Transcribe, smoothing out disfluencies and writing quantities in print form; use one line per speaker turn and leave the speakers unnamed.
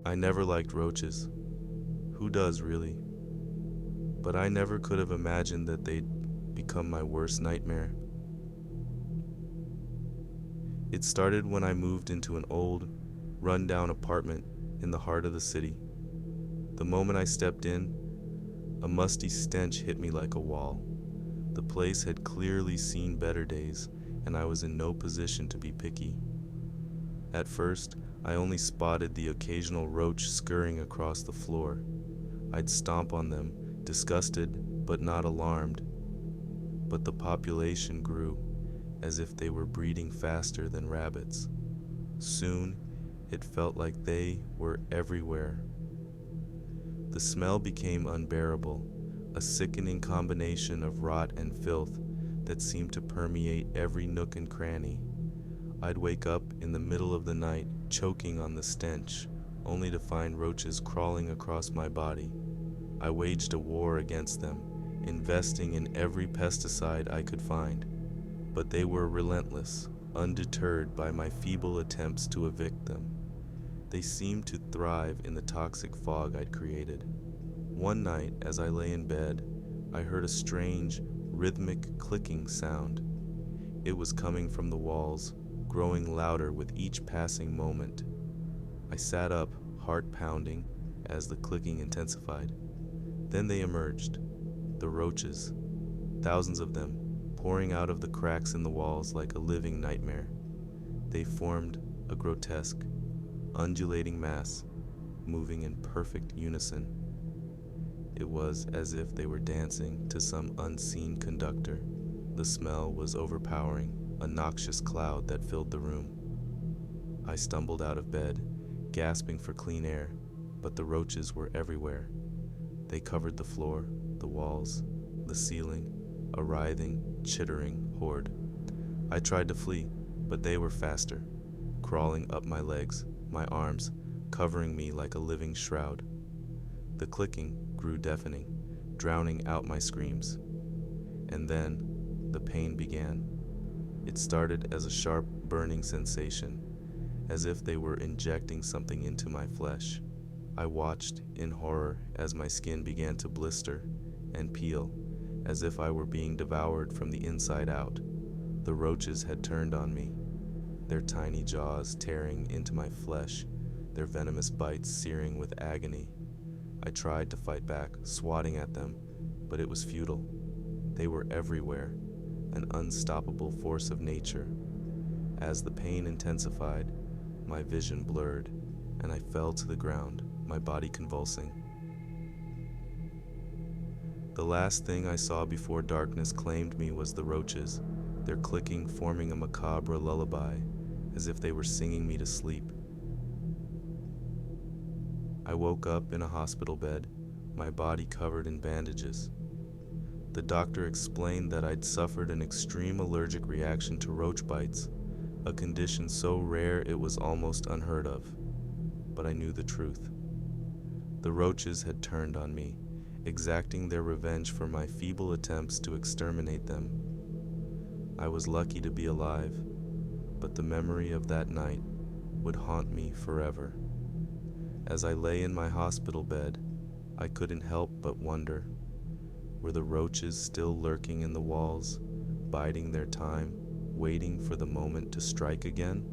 I never liked roaches. Who does, really? But I never could have imagined that they'd become my worst nightmare. It started when I moved into an old, run-down apartment in the heart of the city. The moment I stepped in, a musty stench hit me like a wall. The place had clearly seen better days, and I was in no position to be picky. At first, I only spotted the occasional roach scurrying across the floor. I'd stomp on them, disgusted but not alarmed. But the population grew, as if they were breeding faster than rabbits. Soon, it felt like they were everywhere. The smell became unbearable, a sickening combination of rot and filth that seemed to permeate every nook and cranny. I'd wake up in the middle of the night, choking on the stench, only to find roaches crawling across my body. I waged a war against them, investing in every pesticide I could find. But they were relentless, undeterred by my feeble attempts to evict them. They seemed to thrive in the toxic fog I'd created. One night, as I lay in bed, I heard a strange, rhythmic clicking sound. It was coming from the walls, growing louder with each passing moment. I sat up, heart pounding, as the clicking intensified. Then they emerged, the roaches, thousands of them, pouring out of the cracks in the walls like a living nightmare. They formed a grotesque, undulating mass, moving in perfect unison. It was as if they were dancing to some unseen conductor. The smell was overpowering, a noxious cloud that filled the room. I stumbled out of bed, gasping for clean air, but the roaches were everywhere. They covered the floor, the walls, the ceiling, a writhing, chittering horde. I tried to flee, but they were faster, crawling up my legs, my arms, covering me like a living shroud. The clicking grew deafening, drowning out my screams. And then, the pain began. It started as a sharp, burning sensation, as if they were injecting something into my flesh. I watched in horror as my skin began to blister and peel, as if I were being devoured from the inside out. The roaches had turned on me, their tiny jaws tearing into my flesh, their venomous bites searing with agony. I tried to fight back, swatting at them, but it was futile. They were everywhere, an unstoppable force of nature. As the pain intensified, my vision blurred, and I fell to the ground, my body convulsing. The last thing I saw before darkness claimed me was the roaches, their clicking forming a macabre lullaby, as if they were singing me to sleep. I woke up in a hospital bed, my body covered in bandages. The doctor explained that I'd suffered an extreme allergic reaction to roach bites, a condition so rare it was almost unheard of. But I knew the truth. The roaches had turned on me, exacting their revenge for my feeble attempts to exterminate them. I was lucky to be alive, but the memory of that night would haunt me forever. As I lay in my hospital bed, I couldn't help but wonder, were the roaches still lurking in the walls, biding their time, waiting for the moment to strike again?